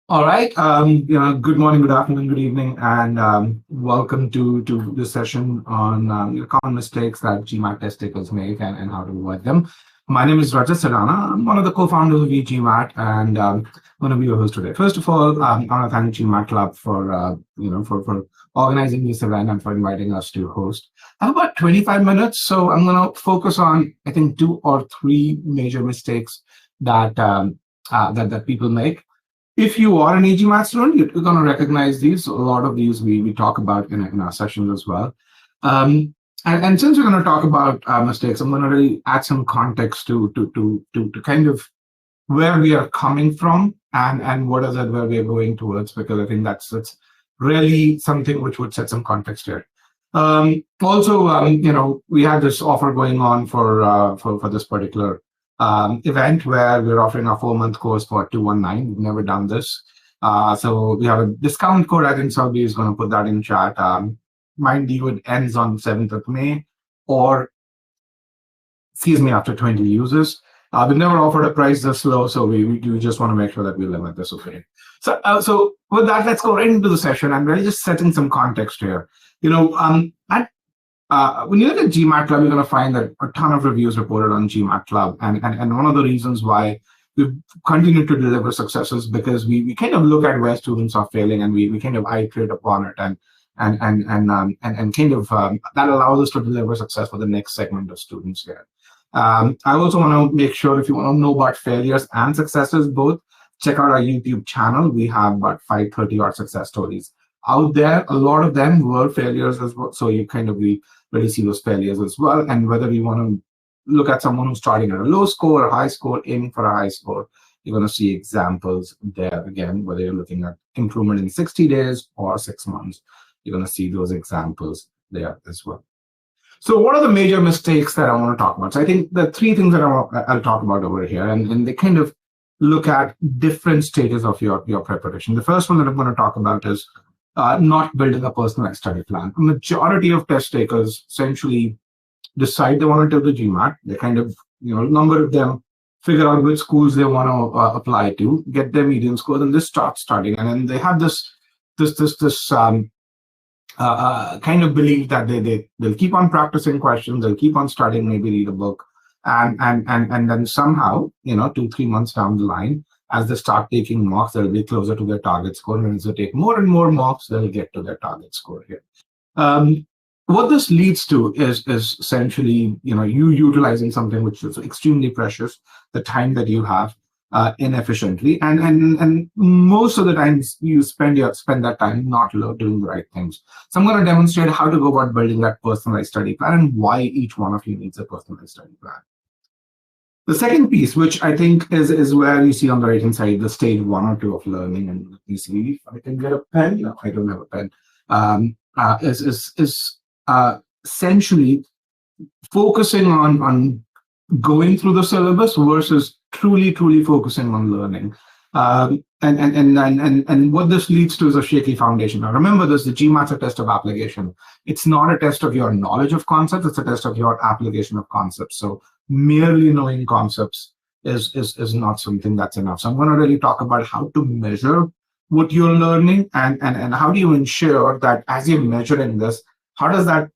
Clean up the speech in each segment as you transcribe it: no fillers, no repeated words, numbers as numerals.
All right. Good morning, good afternoon, good evening, and welcome to the session on common mistakes that GMAT test takers make and how to avoid them. My name is Rajat Sadana. I'm one of the co-founders of EGMAT, and I'm going to be your host today. First of all, I want to thank gmatclub for for organizing this event and for inviting us to host. I have about 25 minutes, so I'm going to focus on I think two or three major mistakes that people make. If you are an EGMAT student, you're going to recognize these. A lot of these we talk about in our sessions as well. And since we're going to talk about mistakes, I'm going to really add some context to kind of where we are coming from and what is it where we are going towards, because I think that's really something which would set some context here. We had this offer going on for this particular event where we're offering a 4-month course for 219. We've never done this. So we have a discount code. I think Sabi is going to put that in chat. Mind you, it ends on 7th of May, or excuse me, after 20 users. We've never offered a price this low, so we just want to make sure that we limit this. Okay. So with that, let's go right into the session. I'm really just setting some context here. When you look at GMAT Club, you're going to find that a ton of reviews reported on GMAT Club, and one of the reasons why we've continued to deliver successes because we kind of look at where students are failing and we kind of iterate upon it and kind of that allows us to deliver success for the next segment of students here. I also want to make sure if you want to know about failures and successes both, check out our YouTube channel. We have about 530 odd success stories out there. A lot of them were failures as well, so you kind of really see those failures as well. And whether you want to look at someone who's starting at a low score or high score, aiming for a high score, you're going to see examples there again, whether you're looking at improvement in 60 days or 6 months, you're going to see those examples there as well. So what are the major mistakes that I want to talk about? So I think the three things that I'll talk about over here, and they kind of look at different stages of your preparation. The first one that I'm going to talk about is not building a personalized study plan. A majority of test takers essentially decide they want to take the GMAT. They kind of, a number of them figure out which schools they want to apply to, get their median score, and they start studying. And then they have this kind of belief that they'll keep on practicing questions, they'll keep on studying, maybe read a book, and then somehow, 2-3 months down the line, as they start taking mocks, they'll be closer to their target score. And as they take more and more mocks, they'll get to their target score here. What this leads to is essentially, you utilizing something which is extremely precious, the time that you have, inefficiently, and most of the times you spend that time not doing the right things. So I'm going to demonstrate how to go about building that personalized study plan and why each one of you needs a personalized study plan. The second piece, which I think is where you see on the right-hand side, the stage 1 or 2 of learning, and you see if I can get a pen. No, I don't have a pen. Is essentially focusing on going through the syllabus versus truly focusing on learning. And what this leads to is a shaky foundation. Now remember this, the GMAT is a test of application. It's not a test of your knowledge of concepts, it's a test of your application of concepts. So merely knowing concepts is not something that's enough. So I'm going to really talk about how to measure what you're learning and how do you ensure that as you're measuring this, how does that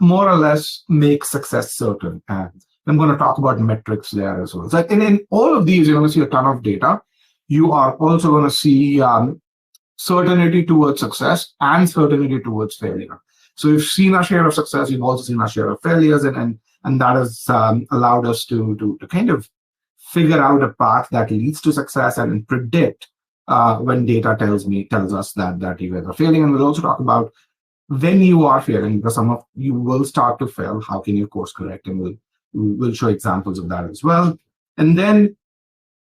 more or less make success certain. And I'm going to talk about metrics there as well. So in all of these, you're going to see a ton of data. You are also going to see certainty towards success and certainty towards failure. So you've seen our share of success, you've also seen our share of failures, and that has allowed us to kind of figure out a path that leads to success and predict when data tells us that you guys are failing. And we'll also talk about when you are failing, because some of you will start to fail, how can you course correct, and we'll show examples of that as well. And then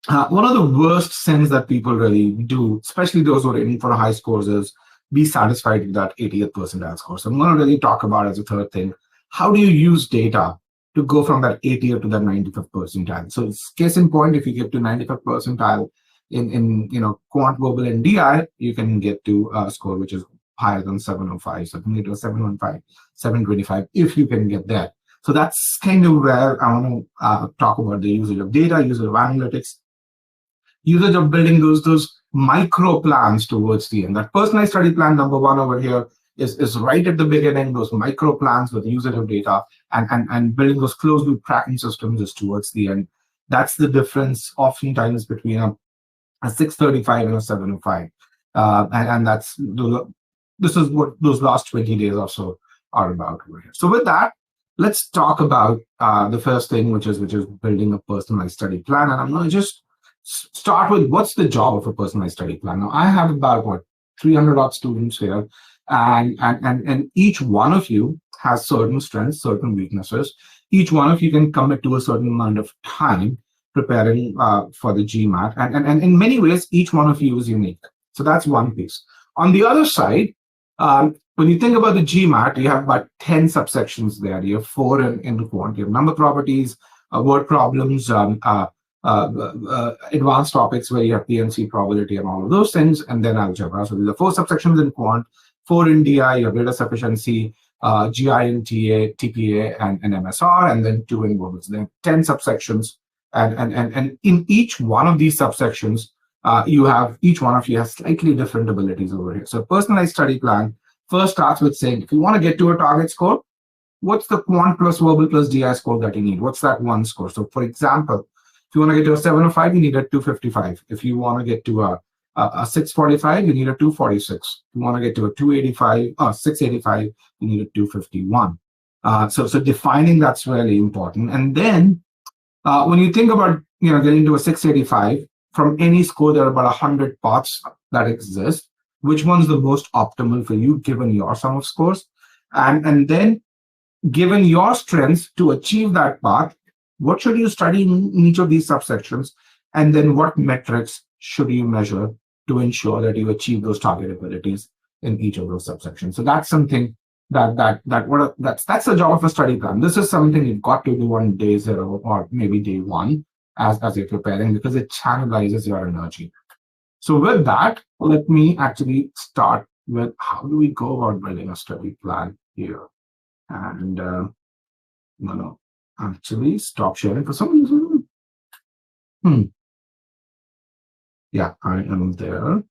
one of the worst sins that people really do, especially those who are aiming for high scores, is be satisfied with that 80th percentile score. So I'm going to really talk about as a third thing, how do you use data to go from that 80th to that 95th percentile? So it's case in point, if you get to 95th percentile in quant, verbal, and DI, you can get to a score which is higher than 705. So you can get to a 715, 725 if you can get there. So that's kind of where I want to talk about the usage of data, usage of analytics, usage of building those micro plans towards the end. That personalized study plan number one over here is right at the beginning. Those micro plans with usage of data and building those closed loop tracking systems is towards the end. That's the difference oftentimes between a 635 and a 705. And this is what those last 20 days or so are about over here. So with that, let's talk about the first thing, which is building a personalized study plan. And I'm going to just start with what's the job of a personalized study plan. Now, I have about 300 odd students here, and each one of you has certain strengths, certain weaknesses. Each one of you can commit to a certain amount of time preparing for the GMAT, and in many ways, each one of you is unique. So that's one piece. On the other side, when you think about the GMAT, you have about 10 subsections there. You have 4 in quant. You have number properties, word problems, advanced topics where you have PNC, probability, and all of those things, and then algebra. So these are 4 subsections in quant, 4 in DI, you have data sufficiency, GI and TA, TPA, and MSR, and then 2 in verbals. There are 10 subsections, and in each one of these subsections, each one of you has slightly different abilities over here. So personalized study plan first starts with saying, if you want to get to a target score, what's the quant plus verbal plus DI score that you need? What's that one score? So for example, if you want to get to a 705, you need a 255. If you want to get to a 645, you need a 246. If you want to get to a 685, you need a 251. So defining that's really important. And then when you think about getting to a 685, from any score, there are about 100 paths that exist. Which one's the most optimal for you given your sum of scores? And then given your strengths to achieve that path, what should you study in each of these subsections? And then what metrics should you measure to ensure that you achieve those target abilities in each of those subsections? So that's something that's the job of a study plan. This is something you've got to do on day 0 or maybe day 1 as you're preparing, because it channelizes your energy. So with that, let me actually start with how do we go about building a study plan here. And I'm going to actually stop sharing for some reason. Yeah, I am there.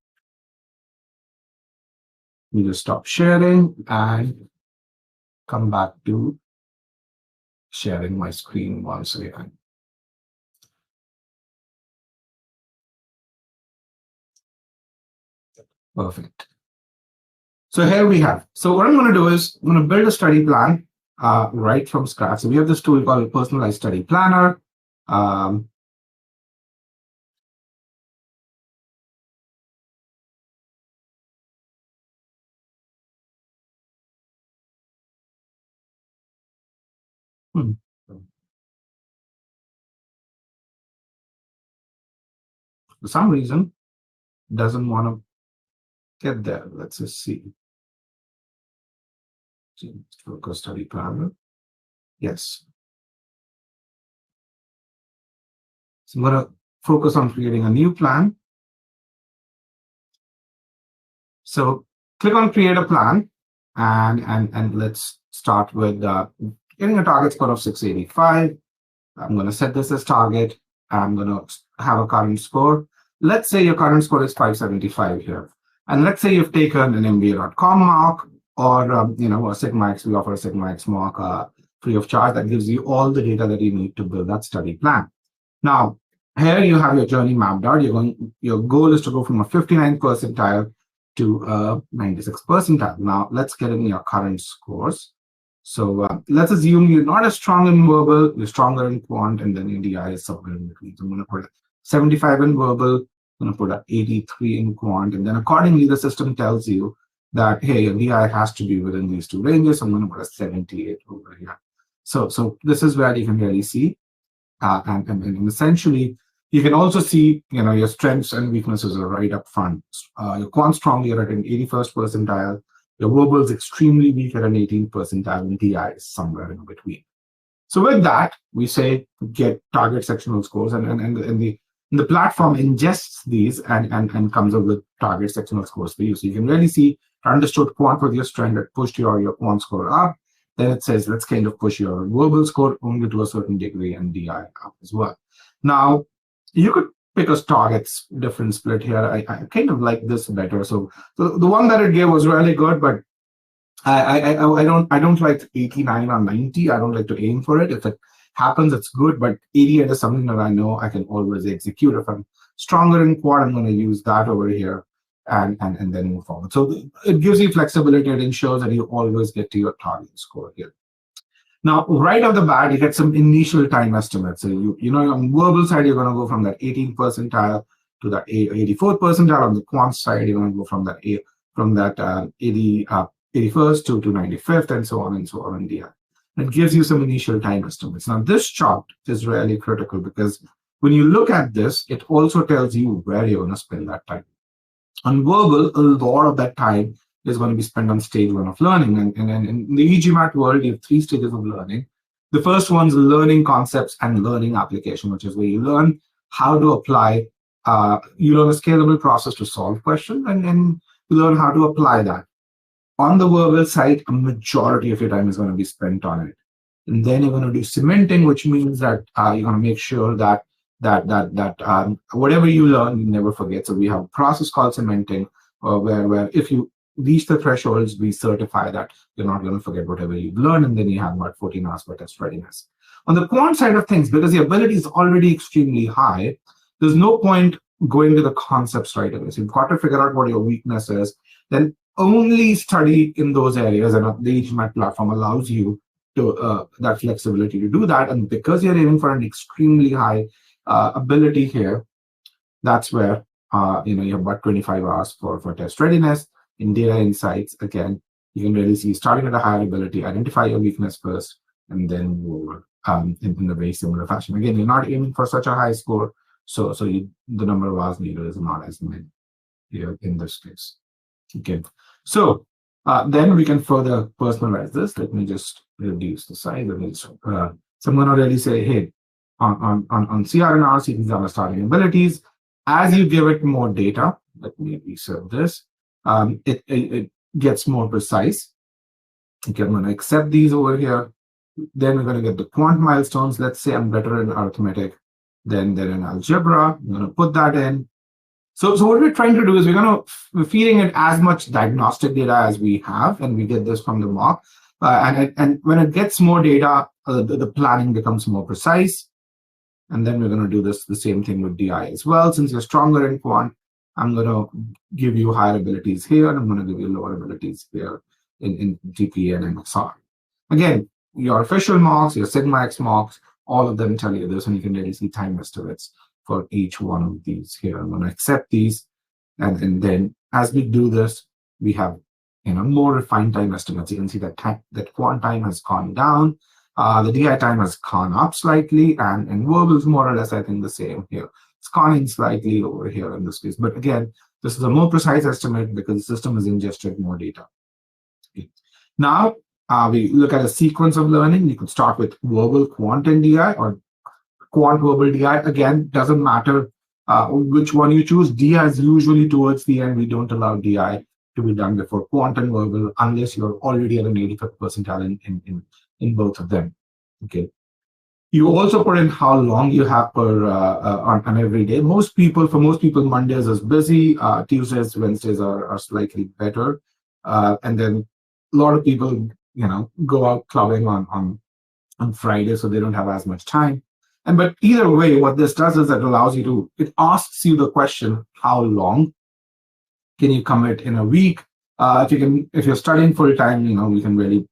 We just stop sharing and come back to sharing my screen once again. Perfect. So here we have. So what I'm going to do is I'm going to build a study plan right from scratch. So we have this tool called Personalized Study Planner. For some reason, doesn't want to get there. Let's just see. Focus study planner. Yes. So I'm going to focus on creating a new plan. So click on create a plan, and let's start with getting a target score of 685. I'm going to set this as target. I'm going to have a current score. Let's say your current score is 575 here. And let's say you've taken an MBA.com mark or a SigmaX. We offer a SigmaX mark free of charge that gives you all the data that you need to build that study plan. Now, here you have your journey mapped out. Your goal is to go from a 59th percentile to a 96th percentile. Now, let's get in your current scores. So let's assume you're not as strong in verbal, you're stronger in quant, and then in DI is somewhere in between. So I'm going to put 75 in verbal, I'm going to put an 83 in quant, and then accordingly, the system tells you that, hey, your DI has to be within these 2 ranges. So I'm going to put a 78 over here. So this is where you can really see. And essentially, you can also see, your strengths and weaknesses are right up front. Your quant strong, you're at an 81st percentile. Your verbal is extremely weak at an 18th percentile, and DI is somewhere in between. So with that, we say get target sectional scores, and the platform ingests these and comes up with target sectional scores for you. So you can really see, understood quant with your strength that pushed your quant score up. Then it says, let's kind of push your verbal score only to a certain degree and DI up as well. Now, you could because targets different split here. I kind of like this better. So the one that it gave was really good, but I don't like 89 or 90. I don't like to aim for it. If it happens, it's good, but 88 is something that I know I can always execute. If I'm stronger in quad, I'm going to use that over here and then move forward. So it gives you flexibility. It ensures that you always get to your target score here. Now, right off the bat, you get some initial time estimates. So you know, on verbal side, you're going to go from that 18th percentile to that 84th percentile. On the quant side, you're going to go from that 81st to 95th, and so on and so on in DI. It gives you some initial time estimates. Now, this chart is really critical because when you look at this, it also tells you where you're going to spend that time. On verbal, a lot of that time is going to be spent on stage one of learning. And in the EGMAT world, you have 3 stages of learning. The first one's learning concepts and learning application, which is where you learn how to apply, you learn a scalable process to solve questions, and you learn how to apply that. On the verbal side, a majority of your time is going to be spent on it. And then you're going to do cementing, which means that you're going to make sure that whatever you learn, you never forget. So we have a process called cementing, where if you reach the thresholds, we certify that you're not going to forget whatever you've learned, and then you have about 14 hours for test readiness. On the quant side of things, because the ability is already extremely high, there's no point going to the concepts right away. So you've got to figure out what your weakness is, then only study in those areas, and the EGMAT platform allows you to that flexibility to do that. And because you're aiming for an extremely high ability here, that's where you have about 25 hours for test readiness. In data insights, again, you can really see starting at a higher ability, identify your weakness first, and then move in a very similar fashion. Again, you're not aiming for such a high score, so the number of hours needed is not as many here in this case. Okay, so then we can further personalize this. Let me just reduce the size of it. So I'm going to really say, hey, on CRNRs, these are the starting abilities. As you give it more data, let me reset this. It gets more precise. Okay, I'm going to accept these over here. Then we're going to get the quant milestones. Let's say I'm better in arithmetic than in algebra. I'm going to put that in. So what we're trying to do is we're feeding it as much diagnostic data as we have, and we get this from the mock. And when it gets more data, the planning becomes more precise. And then we're going to do the same thing with DI as well. Since you're stronger in quant, I'm going to give you higher abilities here, and I'm going to give you lower abilities here in GPA and MXR. Again, your official mocks, your Sigma X mocks, all of them tell you this, and you can really see time estimates for each one of these here. I'm going to accept these, and then as we do this, we have more refined time estimates. You can see that quant time has gone down. The DI time has gone up slightly, and verbal is more or less, I think, the same here. It's gone in slightly over here in this case. But again, this is a more precise estimate because the system has ingested more data. Okay. Now, we look at a sequence of learning. You could start with verbal, quant, and DI, or quant, verbal, DI. Again, doesn't matter which one you choose. DI is usually towards the end. We don't allow DI to be done before quant and verbal unless you're already at an 85th percentile in both of them. Okay. You also put in how long you have per on every day. For most people, Mondays is busy. Tuesdays, Wednesdays are slightly better, and then a lot of people, go out clubbing on Friday, so they don't have as much time. But either way, what this does is it asks you the question, how long can you commit in a week? If you're studying full time, we can really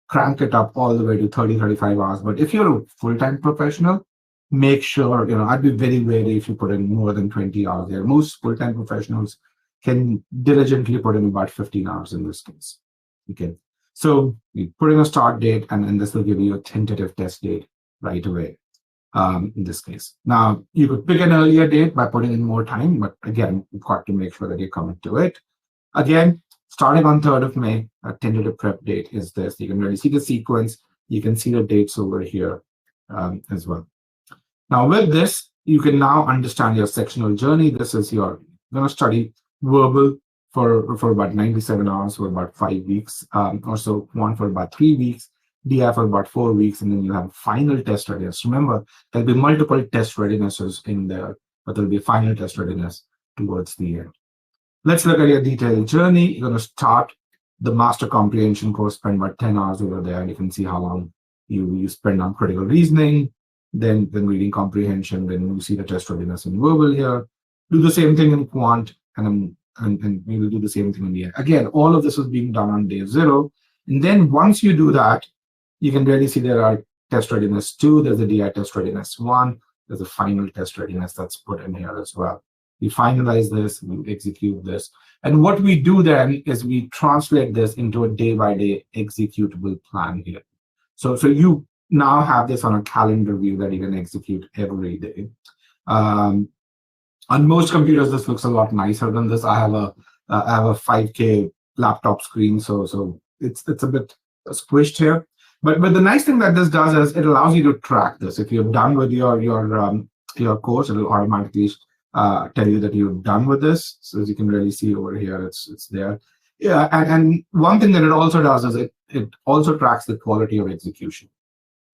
crank it up all the way to 30, 35 hours. But if you're a full-time professional, make sure, I'd be very wary if you put in more than 20 hours there. Most full-time professionals can diligently put in about 15 hours in this case. Okay. So we put in a start date, and this will give you a tentative test date right away in this case. Now, you could pick an earlier date by putting in more time, but again, you've got to make sure that you commit to it. Again, starting on 3rd of May, a tentative prep date is this. You can really see the sequence. You can see the dates over here as well. Now, with this, you can now understand your sectional journey. This is you're going to study verbal for about 97 hours for about 5 weeks, or so, one for about 3 weeks, DI for about 4 weeks, and then you have final test readiness. Remember, there'll be multiple test readinesses in there. but there'll be final test readiness towards the end. Let's look at your detailed journey. You're going to start the master comprehension course, spend about 10 hours over there, and you can see how long you spend on critical reasoning, then reading comprehension, then you see the test readiness in verbal here. Do the same thing in quant, and we will do the same thing in the end. Again, all of this is being done on day 0. And then once you do that, you can really see there are test readiness 2, there's a DI test readiness 1, there's a final test readiness that's put in here as well. We finalize this, we execute this. And what we do then is we translate this into a day-by-day executable plan here. So you now have this on a calendar view that you can execute every day. On most computers, this looks a lot nicer than this. I have a 5K laptop screen, so it's a bit squished here. But the nice thing that this does is it allows you to track this. If you're done with your course, it will automatically tell you that you're done with this. So as you can really see over here, it's there. Yeah, and one thing that it also does is it also tracks the quality of execution.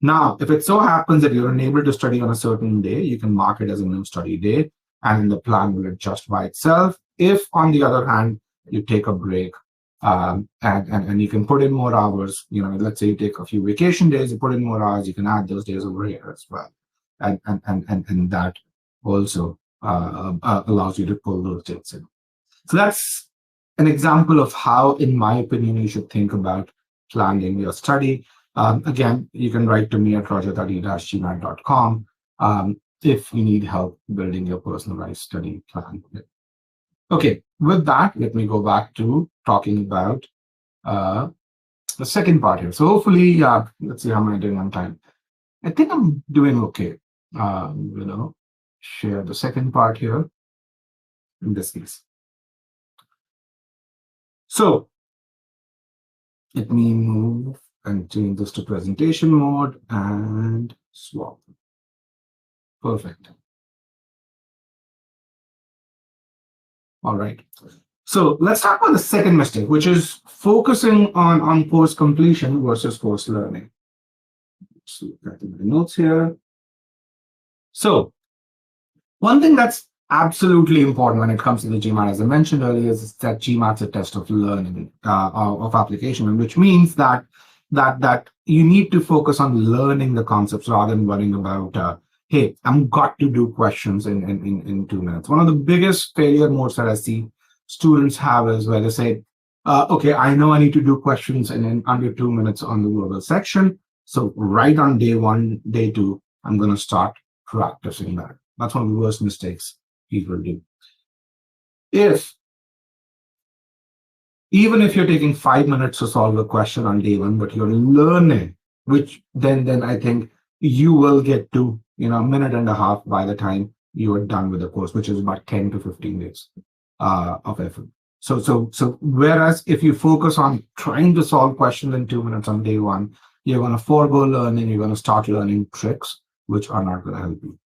Now, if it so happens that you're unable to study on a certain day, you can mark it as a no study day, and the plan will adjust by itself. If, on the other hand, you take a break, and you can put in more hours, let's say you take a few vacation days, you put in more hours, you can add those days over here as well. And that also allows you to pull those dates in. So that's an example of how, in my opinion, you should think about planning your study. Again, you can write to me at roger30-gmat.com if you need help building your personalized study plan. Okay, with that, let me go back to talking about the second part here. So hopefully, let's see how am I doing on time. I think I'm doing okay. Share the second part here in this case. So let me move and change this to presentation mode and swap. Perfect. All right. So let's talk about the second mistake, which is focusing on course completion versus course learning. Let's look at the notes here. So one thing that's absolutely important when it comes to the GMAT, as I mentioned earlier, is that GMAT's a test of learning, of application, which means that you need to focus on learning the concepts rather than worrying about, hey, I've got to do questions in 2 minutes. One of the biggest failure modes that I see students have is where they say, okay, I know I need to do questions in under 2 minutes on the verbal section. So right on day 1, day 2, I'm going to start practicing that. That's one of the worst mistakes people do. Even if you're taking 5 minutes to solve a question on day 1, but you're learning, which then I think you will get to a minute and a half by the time you are done with the course, which is about 10 to 15 days of effort. So whereas if you focus on trying to solve questions in 2 minutes on day 1, you're going to forego learning, you're going to start learning tricks which are not going to help you.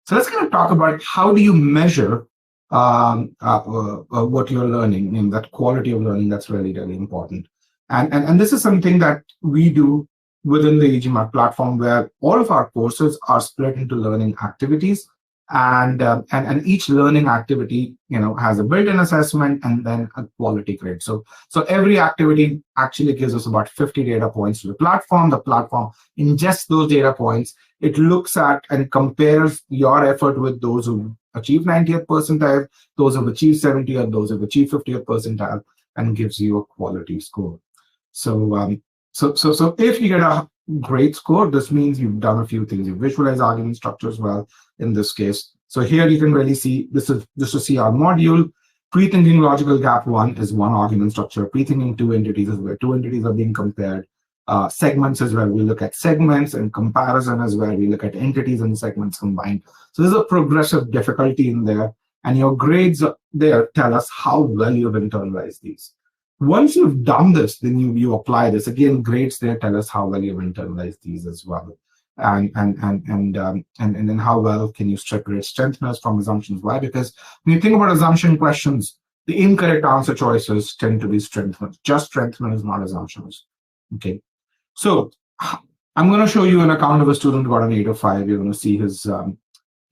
So let's kind of talk about how do you measure what you're learning, and that quality of learning that's really, really important. And this is something that we do within the EGMAR platform, where all of our courses are split into learning activities, and each learning activity has a built-in assessment and then a quality grade. So every activity actually gives us about 50 data points to the platform. The platform ingests those data points. It looks at and compares your effort with those who achieve 90th percentile, those who have achieved 70th, those who have achieved 50th percentile, and gives you a quality score. So if you get a great score, this means you've done a few things. You visualize argument structures well in this case. So here you can really see, this is just to see our module. Pre-thinking logical gap 1 is one argument structure. Pre-thinking 2 entities is where 2 entities are being compared. Segments is where we look at segments, and comparison is where we look at entities and segments combined. So there's a progressive difficulty in there, and your grades there tell us how well you've internalized these. Once you've done this, then you apply this. Again, grades there tell us how well you've internalized these as well. And then how well can you separate strengtheners from assumptions? Why? Because when you think about assumption questions, the incorrect answer choices tend to be strengtheners. Just strengtheners, not assumptions. Okay. So I'm going to show you an account of a student who got an 805. You're going to see his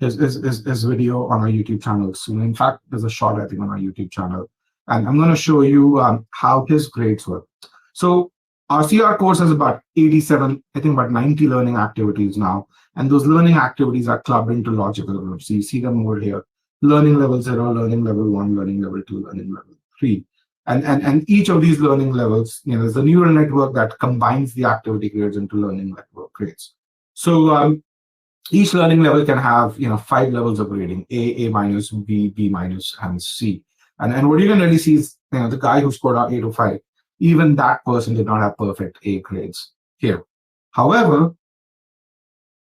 his video on our YouTube channel soon. In fact, there's a short, I think, on our YouTube channel. And I'm going to show you how his grades were. So our CR course has about 87, I think about 90 learning activities now. And those learning activities are clubbed into logical groups. So you see them over here. Learning level 0, learning level 1, learning level 2, learning level 3. And each of these learning levels, there's a neural network that combines the activity grades into learning network grades. So each learning level can have 5 levels of grading: A minus, B minus, and C. And what you can really see is the guy who scored out 8 to 5, even that person did not have perfect A grades here. However,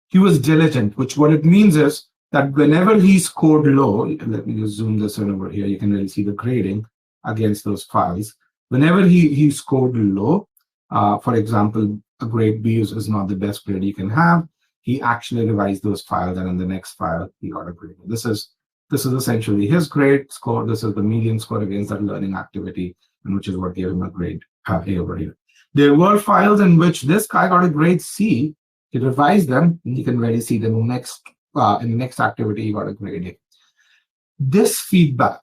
he was diligent, which what it means is that whenever he scored low, let me just zoom this in over here, you can really see the grading against those files. Whenever he scored low, for example, a grade B is not the best grade you can have, he actually revised those files, and in the next file, he got a grade. This is essentially his grade score. This is the median score against that learning activity, and which is what gave him a grade A over here. There were files in which this guy got a grade C. He revised them, and you can really see the next in the next activity, he got a grade A. This feedback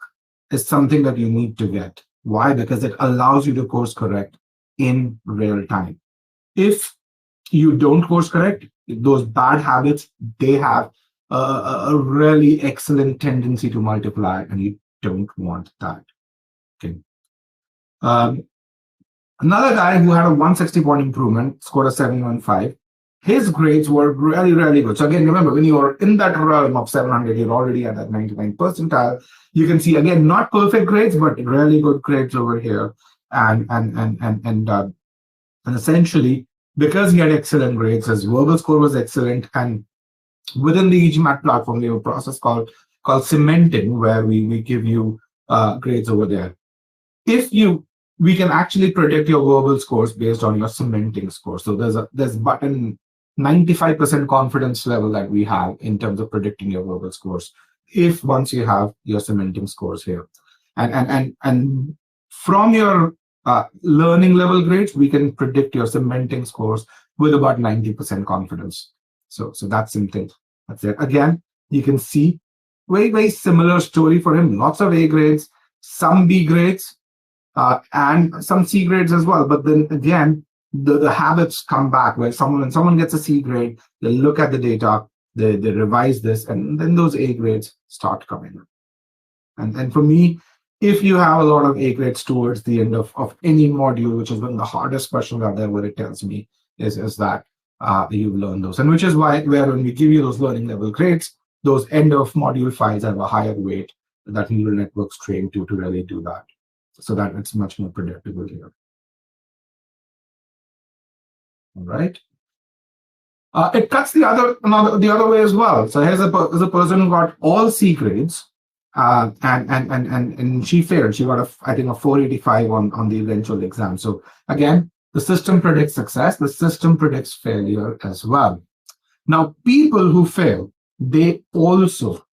is something that you need to get. Why? Because it allows you to course correct in real time. If you don't course correct, those bad habits, they have a really excellent tendency to multiply, and you don't want that. Okay. Another guy who had a 160-point improvement, scored a 715. His grades were really, really good. So again, remember, when you're in that realm of 700, you're already at that 99 percentile. You can see, again, not perfect grades, but really good grades over here. And essentially, because he had excellent grades, his verbal score was excellent. And within the EGMAT platform, we have a process called cementing, where we give you grades over there. We can actually predict your verbal scores based on your cementing score. So there's button 95% confidence level that we have in terms of predicting your verbal scores, if once you have your cementing scores here. And from your learning level grades, we can predict your cementing scores with about 90% confidence. So that's something. That's it. Again, you can see very, very similar story for him. Lots of A grades, some B grades, and some C grades as well. But then again, the habits come back where when someone gets a C grade, they look at the data, they revise this, and then those A grades start coming in. And for me, if you have a lot of A grades towards the end of any module, which is one of the hardest questions out there, what it tells me is that you've learned those. And which is why when we give you those learning level grades, those end of module files have a higher weight that neural networks train to really do that, so that it's much more predictable here. All right. It cuts the other way as well. So here's a person who got all C grades, and she failed. She got I think a 485 on the eventual exam. So again, the system predicts success. The system predicts failure as well. Now, people who fail, they also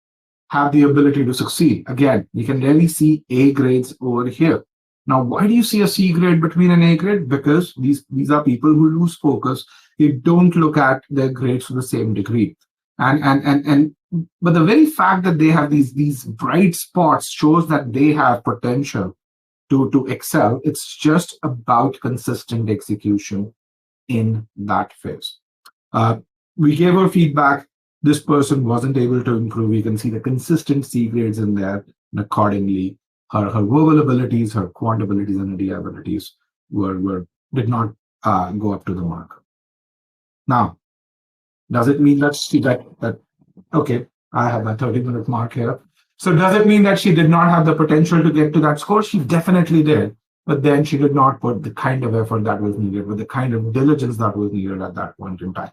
have the ability to succeed. Again, you can really see A grades over here. Now, why do you see a C grade between an A grade? Because these are people who lose focus. They don't look at their grades to the same degree. But the very fact that they have these bright spots shows that they have potential to excel. It's just about consistent execution in that phase. We gave her feedback. This person wasn't able to improve. You can see the consistent C grades in there, and accordingly, her verbal abilities, her quant abilities, and her DI abilities did not go up to the mark. Now, does it mean that okay, I have a 30-minute mark here. So does it mean that she did not have the potential to get to that score? She definitely did, but then she did not put the kind of effort that was needed, with the kind of diligence that was needed at that point in time.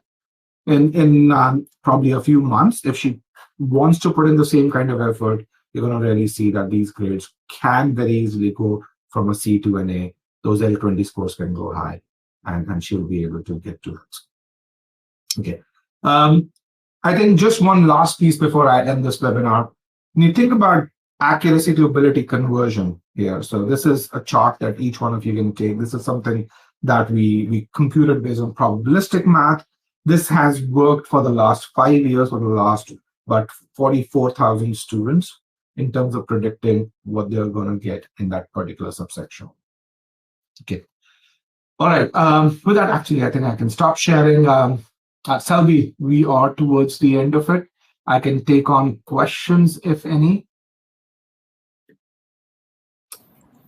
In probably a few months, if she wants to put in the same kind of effort, you're going to really see that these grades can very easily go from a C to an A. Those L20 scores can go high, and she'll be able to get to that. Okay. I think just one last piece before I end this webinar. When you think about accuracy to ability conversion here, so this is a chart that each one of you can take. This is something that we computed based on probabilistic math. This has worked for the last 5 years, for the last but 44,000 students in terms of predicting what they're going to get in that particular subsection. Okay. All right. With that, actually, I think I can stop sharing. Selby, we are towards the end of it. I can take on questions, if any.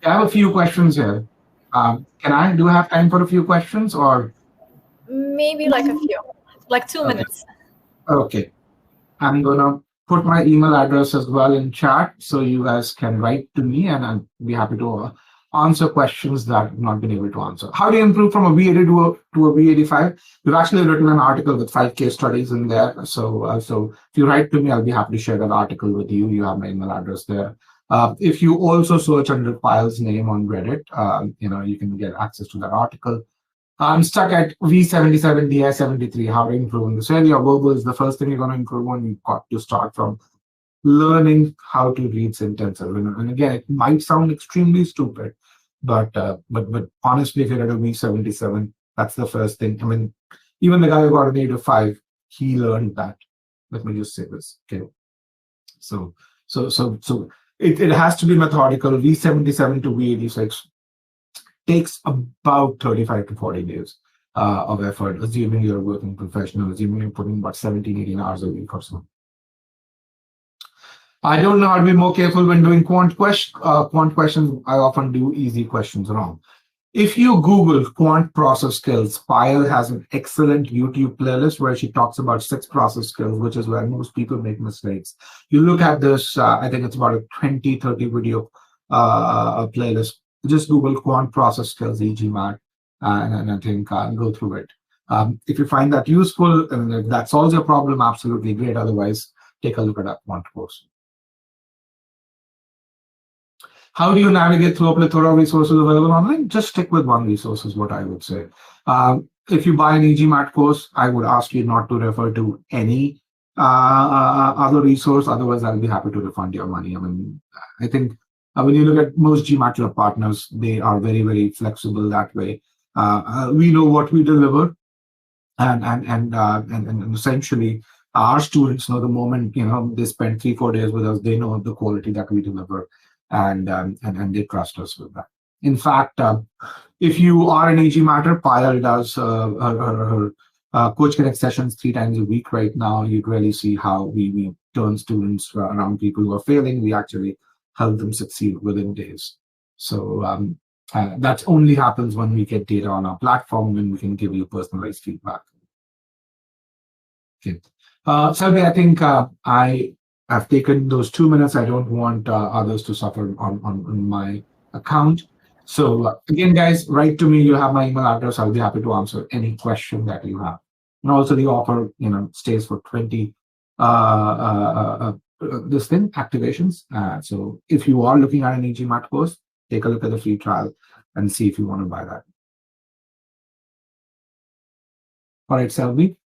I have a few questions here. Do I have time for a few questions, or? Maybe like a few, like 2 minutes. Okay. I'm going to put my email address as well in chat so you guys can write to me, and I'll be happy to answer questions that I've not been able to answer. How do you improve from a V80 to a V85? We've actually written an article with 5 case studies in there. So if you write to me, I'll be happy to share that article with you. You have my email address there. If you also search under Pile's name on Reddit, you can get access to that article. I'm stuck at V77, DI73. How to improve in this area? Verbal is the first thing you're going to improve on. You've got to start from learning how to read sentences. And again, it might sound extremely stupid, but honestly, if you're at a V77, that's the first thing. I mean, even the guy who got an 805, he learned that. Let me just say this. Okay. So it has to be methodical. V77 to V86 takes about 35 to 40 days of effort, assuming you're a working professional, assuming you're putting about 17, 18 hours a week or so. I don't know how to be more careful when doing quant questions. I often do easy questions wrong. If you Google quant process skills, Pile has an excellent YouTube playlist where she talks about 6 process skills, which is where most people make mistakes. You look at this, I think it's about a 20-30 video playlist. Just Google quant process skills, EGMAR, and I think go through it. If you find that useful and if that solves your problem, absolutely great. Otherwise, take a look at that quant course. How do you navigate through a plethora of resources available online? Just stick with one resource is what I would say. If you buy an EGMAT course, I would ask you not to refer to any other resource. Otherwise, I'll be happy to refund your money. I mean, I think when you look at most GMAT partners, they are very, very flexible that way. We know what we deliver, and essentially, our students know the moment they spend 3-4 days with us, they know the quality that we deliver. And they trust us with that. In fact, if you are an EGMATer, Pile does her Coach Connect sessions 3 times a week right now. You'd really see how we turn students around people who are failing. We actually help them succeed within days. So that only happens when we get data on our platform, when we can give you personalized feedback. Okay. Selby, I think I've taken those 2 minutes. I don't want others to suffer on my account. So again, guys, write to me. You have my email address. I'll be happy to answer any question that you have. And also the offer, stays for 20 activations. So if you are looking at an EGMAT course, take a look at the free trial and see if you want to buy that. All right, Selby.